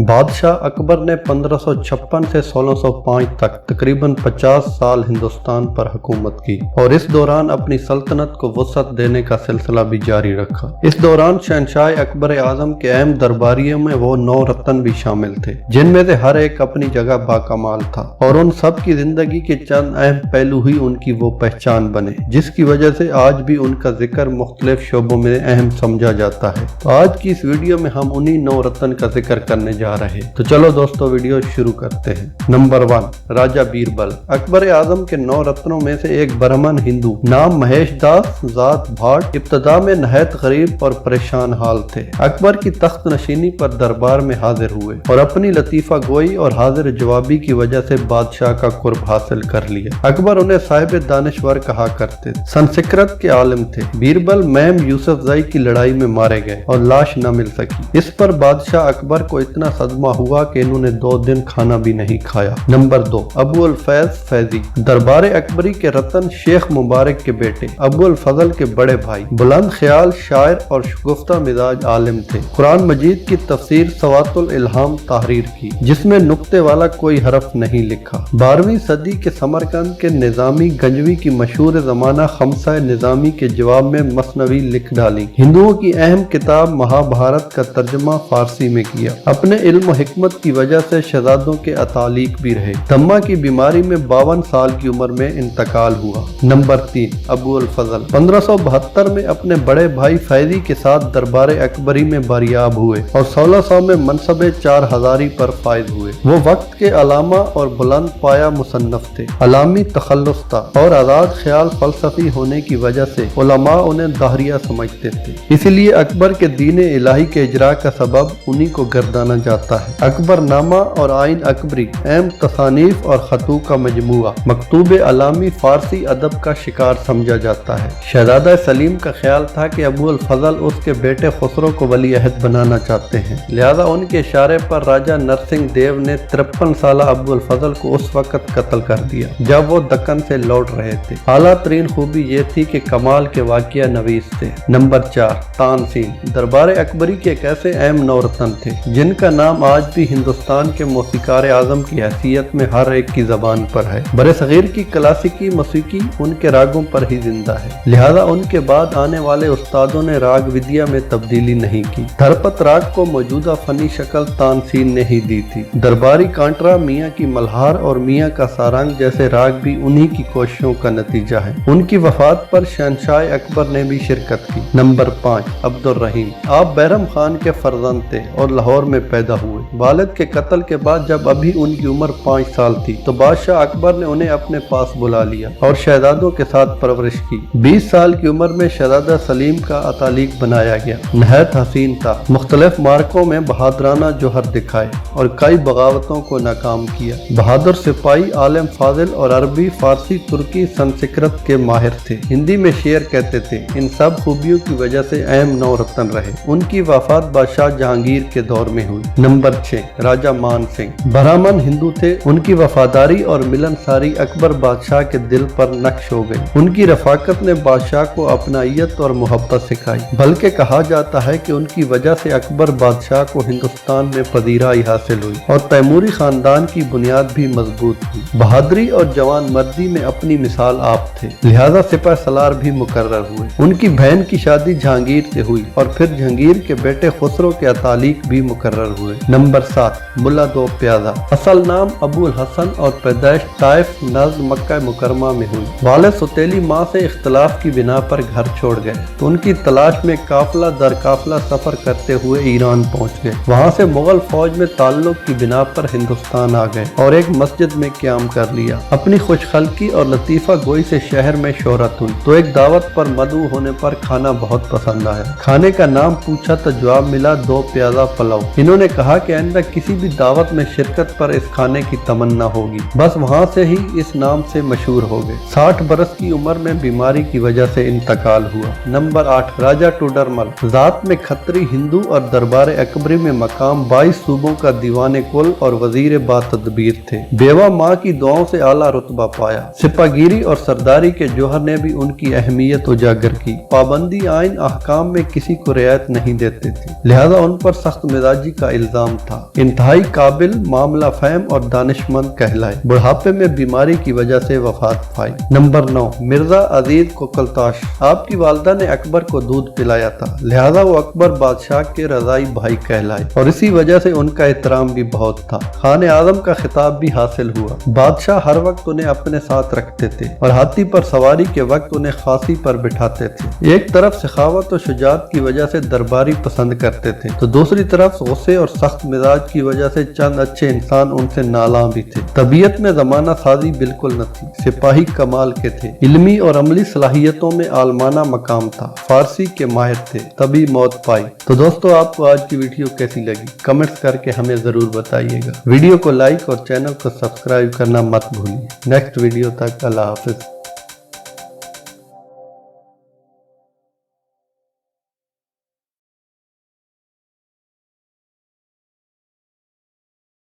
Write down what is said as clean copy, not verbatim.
बादशाह अकबर ने 1556 से 1605 तक तकरीबन 50 साल हिंदुस्तान पर हुकूमत की और इस दौरान अपनी सल्तनत को वसअत देने का सिलसिला भी जारी रखा। इस दौरान शहंशाह अकबर आजम के अहम दरबारियों में वो 9 रत्न भी शामिल थे, जिनमें से हर एक अपनी जगह बाकमाल था और उन सब की जिंदगी के चंद अहम पहलू ही उनकी वो पहचान बने, जिसकी वजह से आज भी उनका जिक्र मुख्तलिफ शोबों में अहम समझा जाता है। तो आज की इस वीडियो में हम उन्हीं 9 रत्न का जिक्र करने जा रहे हैं। तो चलो दोस्तों वीडियो शुरू करते हैं। नंबर 1, राजा बीरबल। अकबर आजम के 9 रत्नों में से एक ब्राह्मण हिंदू नाम महेश दास जात भाट इब्तदा में नहायत गरीब और परेशान हाल थे। अकबर की तख्त नशीनी पर दरबार में हाजिर हुए और अपनी लतीफा गोई और हाजिर जवाबी की वजह से बादशाह का कुर्ब हासिल कर लिया। अकबर उन्हें साहिब दानिश्वर कहा करते थे। संस्कृत के आलिम थे। बीरबल मैम यूसुफजई की लड़ाई में मारे गए और लाश न मिल सकी। इस पर बादशाह अकबर को इतना सदमा हुआ कि इन्होंने 2 दिन खाना भी नहीं खाया। नंबर 2, अबू अल फैज फैजी। दरबार अकबरी के रतन शेख मुबारक के बेटे अबू अल फजल के बड़े भाई, बुलंद ख्याल शायर और शगुफ्ता मिजाज आलिम थे। कुरान मजीद की तफसीर सवातुल इल्हाम तहरीर की, जिसमें नुक्ते वाला कोई हरफ नहीं लिखा। 12वीं सदी के समरकंद के निजामी गंजवी की मशहूर जमाना खमसा निजामी के जवाब में मसनवी लिख डाली। हिंदुओं की अहम किताब महाभारत का तर्जमा फारसी में किया। अपने इल्म हिकमत की वजह से शहजादों के अतालिक भी रहे। दम्मा की बीमारी में 52 साल की उम्र में इंतकाल हुआ। नंबर 3, अबू अल फजल। 1572 में अपने बड़े भाई फैजी के साथ दरबार अकबरी में बारियाब हुए और 1600 में मनसबे 4 हजारी पर फायद हुए। वो वक्त के अलामा और बुलंद पाया मुसन्नफ थे। अलामी तखल्लुस था और आजाद ख्याल फलसफी होने की वजह से उलमा उन्हें दाहरिया समझते थे। इसलिए अकबर के दीन इलाही के इजरा का सबब उन्हीं को गर्दाना जाता है। अकबर नामा और आइन अकबरी अहम तसानीफ और खतू का मजमुआ मकतूब अलामी फारसी अदब का शिकार समझा जाता है। शहजादा सलीम का ख्याल था कि अबू अल फजल उसके बेटे खुसरो को वली अहद बनाना चाहते हैं, लिहाजा उनके इशारे पर राजा नरसिंह देव ने 53 साल अबू अल फजल को उस वक्त कत्ल कर दिया जब वो दक्कन से लौट रहे थे। आला तरीन खूबी ये थी कि कमाल के वाकिया नवीस थे। नंबर 4, तानसीन। दरबार अकबरी के एक ऐसे अहम 9 रत्न थे जिनका नाम आज भी हिंदुस्तान के मौसीकार आजम की हैसियत में हर एक की जबान पर है। बरे सगीर की क्लासिकी मौसीकी उनके रागों पर ही जिंदा है, लिहाजा उनके बाद आने वाले उस्तादों ने राग विद्या में तब्दीली नहीं की। धरपत राग को मौजूदा फनी शक्ल तानसीन ने ही दी थी। दरबारी कांटरा, मियाँ की मल्हार और मियाँ का सारंग जैसे राग भी उन्हीं की कोशिशों का नतीजा है। उनकी वफात पर शहंशाह अकबर ने भी शिरकत की। नंबर 5, अब्दुल रहीम। आप बैरम खान के फर्जंद थे और लाहौर में पैदा हुए। वालिद के कत्ल के बाद जब अभी उनकी उम्र 5 साल थी तो बादशाह अकबर ने उन्हें अपने पास बुला लिया और शहजादों के साथ परवरिश की। 20 साल की उम्र में शहजादा सलीम का अतालिक बनाया गया। नहायत हसीन था। मुख्तलिफ मार्कों में बहादुराना जोहर दिखाए और कई बगावतों को नाकाम किया। बहादुर सिपाही, आलिम फाजिल और अरबी, फारसी, तुर्की, संस्कृत के माहिर थे। हिंदी में शेर कहते थे। इन सब खूबियों की वजह से अहम 9 रत्न रहे। उनकी वफात बादशाह जहांगीर के दौर में हुई। नंबर 6, राजा मान सिंह। ब्राह्मण हिंदू थे। उनकी वफादारी और मिलनसारी अकबर बादशाह के दिल पर नक्श हो गई। उनकी रफाकत ने बादशाह को अपनाइयत और मोहब्बत सिखाई। बल्कि कहा जाता है कि उनकी वजह से अकबर बादशाह को हिंदुस्तान में पदीराई हासिल हुई और तैमूरी खानदान की बुनियाद भी मजबूत हुई। बहादुरी और जवान मर्दी में अपनी मिसाल आप थे, लिहाजा सिपह सलार भी मुकर्रर हुए। उनकी बहन की शादी जहांगीर से हुई और फिर जहांगीर के बेटे खुसरो के अतालिक भी मुकर्रर हुए। नंबर 7, मुल्ला दो प्यादा। असल नाम अबू अल हसन और पैदाइश ताइफ नज़द मक्का मुकरमा में हुई। वालिद सुतेली माँ से इख्तलाफ की बिना पर घर छोड़ गए तो उनकी तलाश में काफिला दर काफिला सफर करते हुए ईरान पहुँच गए। वहाँ से मुगल फौज में ताल्लुक की बिना पर हिंदुस्तान आ गए और एक मस्जिद में क्याम कर लिया। अपनी खुशखल्की और लतीफा गोई से शहर में शोहरत हुई तो एक दावत पर मदऊ होने पर खाना बहुत पसंद आया। खाने का नाम पूछा तो जवाब मिला 2 प्याजा पुलाव। इन्होंने कहा कि आइंदा किसी भी दावत में शिरकत पर इस खाने की तमन्ना होगी। बस वहाँ से ही इस नाम से मशहूर हो गए। 60 बरस की उम्र में बीमारी की वजह से इंतकाल हुआ। नंबर 8, राजा टोडरमल। जात में खत्री, हिंदू और दरबार अकबरी में मकाम 22 सूबों का दीवाने कुल और वजीर बातदबीर थे। बेवा माँ की दुआओं से आला रुतबा पाया। सिपाहीगिरी और सरदारी के जौहर ने भी उनकी अहमियत उजागर की। पाबंदी आइन अहकाम में किसी को रियायत नहीं देते थे, लिहाजा उन पर सख्त मिजाजी का इल्जाम था। इंतहाई काबिल, मामला फहम और दानिशमंद कहलाए। बुढ़ापे में बीमारी की वजह से वफात पाई। नंबर 9, मिर्जा अजीज कोकलताश। आपकी वालिदा ने अकबर को दूध पिलाया था, लिहाजा वो अकबर बादशाह के रजाई भाई कहलाए और इसी वजह से उनका एहतराम भी बहुत था। खाने आजम का खिताब भी हासिल हुआ। बादशाह हर वक्त उन्हें अपने साथ रखते थे और हाथी पर सवारी के वक्त उन्हें खांसी पर बिठाते थे। एक तरफ सखावत और शुजाअत की वजह से दरबारी पसंद करते थे, तो दूसरी तरफ गुस्से और सख्त मिजाज की वजह से चंद अच्छे इंसान उनसे नालां भी थे। तबीयत में जमाना साजी बिल्कुल न थी। सिपाही कमाल के थे। इल्मी और अमली सलाहियतों में आलमाना मकाम था। फारसी के माहिर थे, तभी मौत पाई। तो दोस्तों, आपको आज की वीडियो कैसी लगी कमेंट्स करके हमें जरूर बताइएगा। वीडियो को लाइक और चैनल को सब्सक्राइब करना मत भूलिए। नेक्स्ट वीडियो तक अल्लाह हाफिज।